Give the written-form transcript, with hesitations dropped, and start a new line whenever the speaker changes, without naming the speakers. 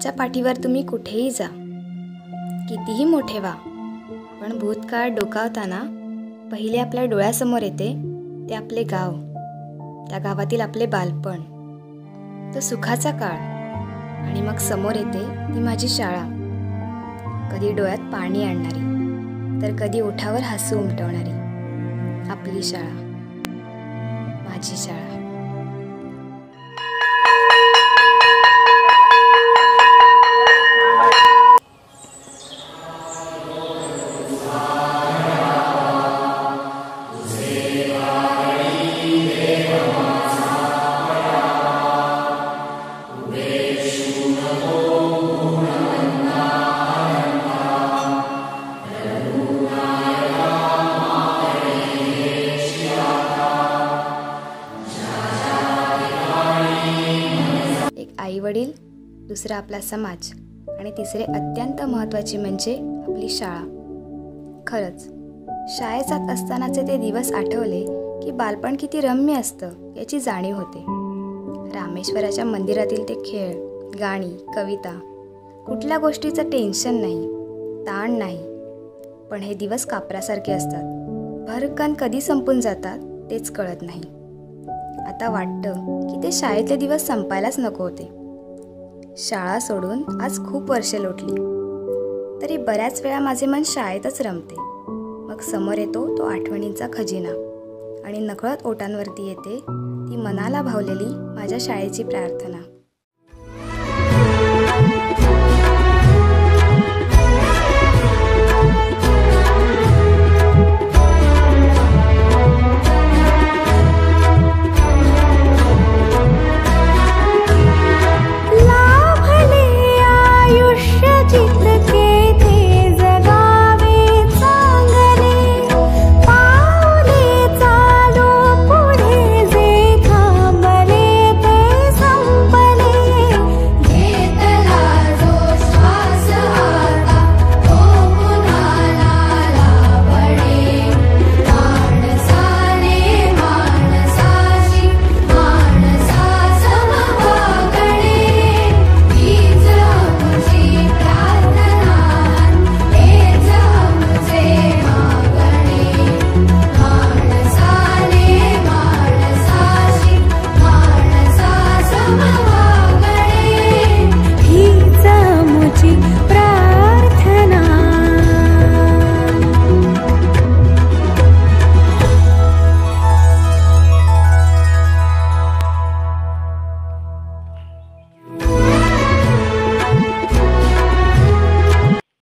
काळाच्या पाठीवर तुम्ही कुठेही जा, कितीही मोठे व्हा, पण भूतकाळ डोकावताना पहिले आपल्या डोळ्यासमोर येते ते आपले गाव, त्या गावातील आपले बालपण, तो सुखाचा काळ, आणि मग समोर येते ती माझी शाळा, कधी डोळ्यात पाणी आणणारी तर कधी ओठावर हसू उमटवणारी आपली शाळा, माझी शाळा. आई वडील, दुसरा आपला समाज आणि तिसरे अत्यंत महत्त्वाचे म्हणजे आपली शाळा. खरंच शाळेत जात असतानाचे ते दिवस आठवले की बालपण किती रम्य असतं याची जाणीव होते. रामेश्वराच्या मंदिरातील ते खेळ, गाणी, कविता, कुठल्या गोष्टीचं टेन्शन नाही, ताण नाही. पण हे दिवस कापरासारखे असतात, भरकन कधी संपून जातात तेच कळत नाही. आता वाटतं की ते शाळेतले दिवस संपायलाच नको होते. शाळा सोडून आज खूप वर्षे लोटली, तरी बऱ्याच वेळा माझे मन शाळेतच रमते. मग समोर येतो तो आठवणींचा खजिना आणि नकळत ओठांवरती येते ती मनाला भावलेली माझ्या शाळेची प्रार्थना.
Come on.